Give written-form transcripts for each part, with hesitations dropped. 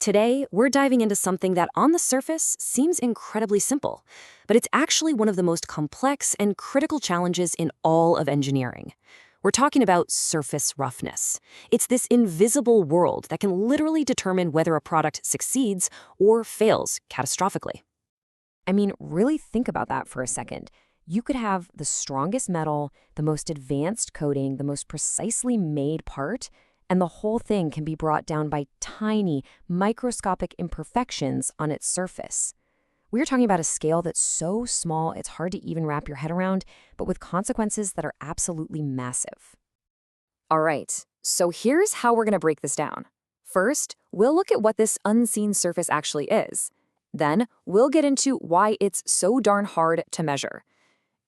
Today, we're diving into something that on the surface seems incredibly simple, but it's actually one of the most complex and critical challenges in all of engineering. We're talking about surface roughness. It's this invisible world that can literally determine whether a product succeeds or fails catastrophically. I mean, really think about that for a second. You could have the strongest metal, the most advanced coating, the most precisely made part, and the whole thing can be brought down by tiny, microscopic imperfections on its surface. We're talking about a scale that's so small it's hard to even wrap your head around, but with consequences that are absolutely massive. All right, so here's how we're going to break this down. First, we'll look at what this unseen surface actually is. Then, we'll get into why it's so darn hard to measure.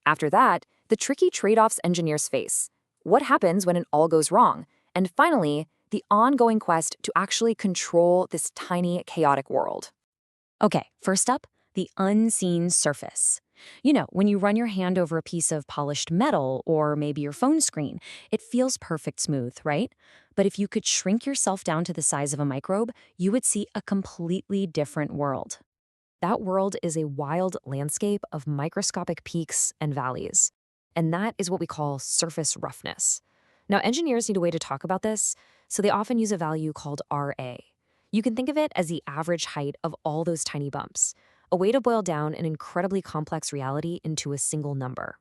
After that, the tricky trade-offs engineers face. What happens when it all goes wrong? And finally, the ongoing quest to actually control this tiny, chaotic world. Okay, first up, the unseen surface. You know, when you run your hand over a piece of polished metal or maybe your phone screen, it feels perfect smooth, right? But if you could shrink yourself down to the size of a microbe, you would see a completely different world. That world is a wild landscape of microscopic peaks and valleys. And that is what we call surface roughness. Now, engineers need a way to talk about this, so they often use a value called RA. You can think of it as the average height of all those tiny bumps, a way to boil down an incredibly complex reality into a single number.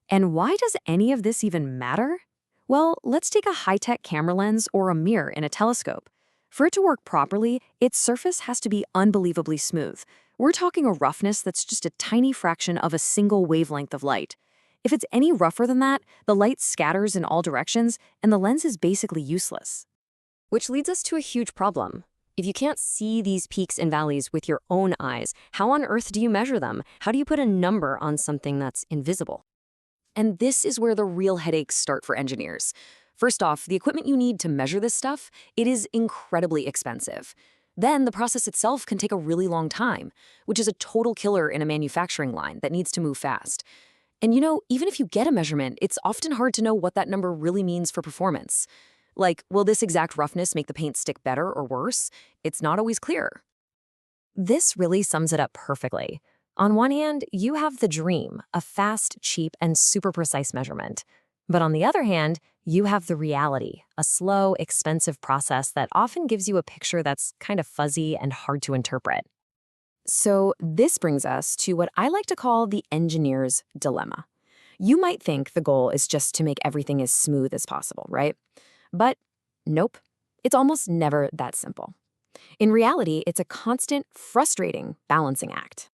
And why does any of this even matter? Well, let's take a high-tech camera lens or a mirror in a telescope. For it to work properly, its surface has to be unbelievably smooth. We're talking a roughness that's just a tiny fraction of a single wavelength of light. If it's any rougher than that, the light scatters in all directions, and the lens is basically useless. Which leads us to a huge problem. If you can't see these peaks and valleys with your own eyes, how on earth do you measure them? How do you put a number on something that's invisible? And this is where the real headaches start for engineers. First off, the equipment you need to measure this stuff, it is incredibly expensive. Then the process itself can take a really long time, which is a total killer in a manufacturing line that needs to move fast. And you know, even if you get a measurement, it's often hard to know what that number really means for performance. Like, will this exact roughness make the paint stick better or worse? It's not always clear. This really sums it up perfectly. On one hand, you have the dream, a fast, cheap, and super precise measurement. But on the other hand, you have the reality, a slow, expensive process that often gives you a picture that's kind of fuzzy and hard to interpret. So this brings us to what I like to call the engineer's dilemma. You might think the goal is just to make everything as smooth as possible, right? But nope, it's almost never that simple. In reality, it's a constant, frustrating balancing act.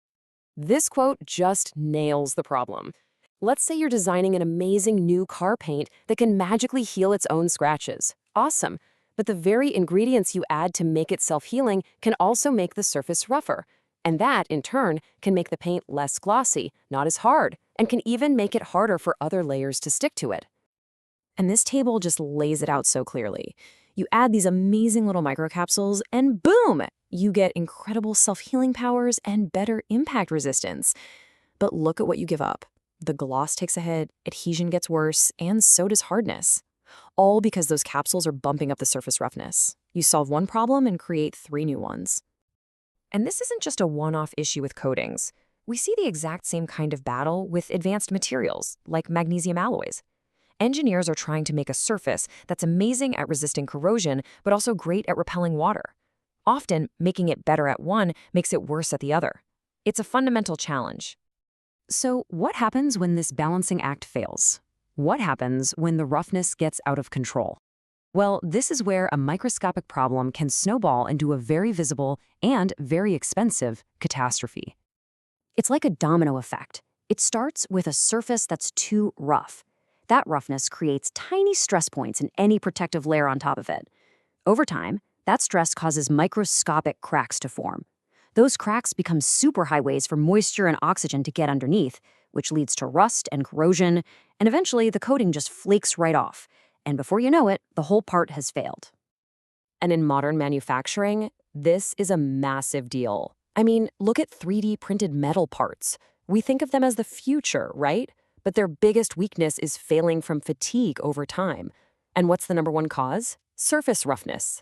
This quote just nails the problem. Let's say you're designing an amazing new car paint that can magically heal its own scratches. Awesome. But the very ingredients you add to make it self-healing can also make the surface rougher. And that, in turn, can make the paint less glossy, not as hard, and can even make it harder for other layers to stick to it. And this table just lays it out so clearly. You add these amazing little microcapsules, and boom! You get incredible self-healing powers and better impact resistance. But look at what you give up. The gloss takes a hit, adhesion gets worse, and so does hardness. All because those capsules are bumping up the surface roughness. You solve one problem and create 3 new ones. And this isn't just a one-off issue with coatings. We see the exact same kind of battle with advanced materials, like magnesium alloys. Engineers are trying to make a surface that's amazing at resisting corrosion, but also great at repelling water. Often, making it better at one makes it worse at the other. It's a fundamental challenge. So what happens when this balancing act fails? What happens when the roughness gets out of control? Well, this is where a microscopic problem can snowball into a very visible and very expensive catastrophe. It's like a domino effect. It starts with a surface that's too rough. That roughness creates tiny stress points in any protective layer on top of it. Over time, that stress causes microscopic cracks to form. Those cracks become super highways for moisture and oxygen to get underneath, which leads to rust and corrosion, and eventually the coating just flakes right off. And before you know it, the whole part has failed. And in modern manufacturing, this is a massive deal. I mean, look at 3D printed metal parts. We think of them as the future, right? But their biggest weakness is failing from fatigue over time. And what's the number one cause? Surface roughness.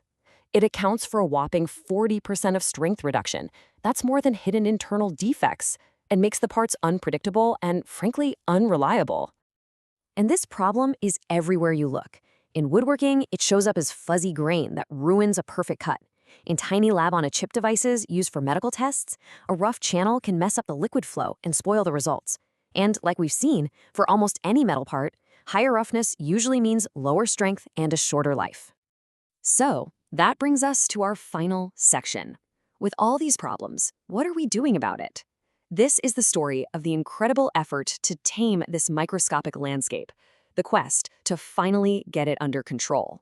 It accounts for a whopping 40% of strength reduction. That's more than hidden internal defects, and makes the parts unpredictable and, frankly, unreliable. And this problem is everywhere you look. In woodworking, it shows up as fuzzy grain that ruins a perfect cut. In tiny lab-on-a-chip devices used for medical tests, a rough channel can mess up the liquid flow and spoil the results. And like we've seen, for almost any metal part, higher roughness usually means lower strength and a shorter life. So, that brings us to our final section. With all these problems, what are we doing about it? This is the story of the incredible effort to tame this microscopic landscape, the quest to finally get it under control.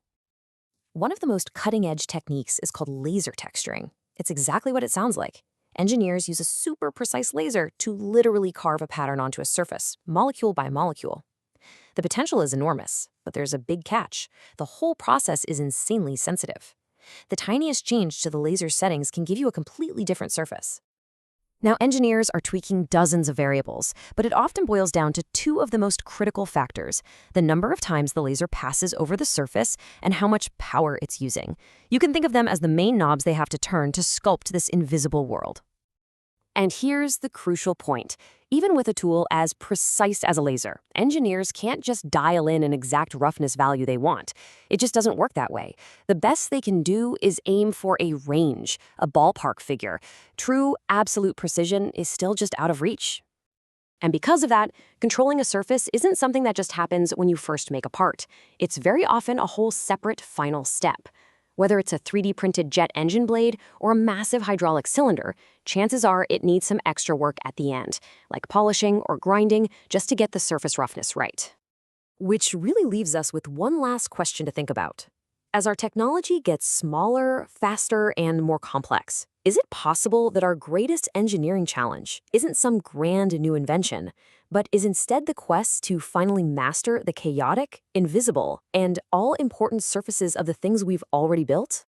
One of the most cutting-edge techniques is called laser texturing. It's exactly what it sounds like. Engineers use a super precise laser to literally carve a pattern onto a surface, molecule by molecule. The potential is enormous, but there's a big catch. The whole process is insanely sensitive. The tiniest change to the laser settings can give you a completely different surface. Now, engineers are tweaking dozens of variables, but it often boils down to two of the most critical factors: the number of times the laser passes over the surface and how much power it's using. You can think of them as the main knobs they have to turn to sculpt this invisible world. And here's the crucial point. Even with a tool as precise as a laser, engineers can't just dial in an exact roughness value they want. It just doesn't work that way. The best they can do is aim for a range, a ballpark figure. True, absolute precision is still just out of reach. And because of that, controlling a surface isn't something that just happens when you first make a part. It's very often a whole separate final step. Whether it's a 3D printed jet engine blade or a massive hydraulic cylinder, chances are it needs some extra work at the end, like polishing or grinding, just to get the surface roughness right. Which really leaves us with one last question to think about. As our technology gets smaller, faster, and more complex, is it possible that our greatest engineering challenge isn't some grand new invention, but is instead the quest to finally master the chaotic, invisible, and all-important surfaces of the things we've already built?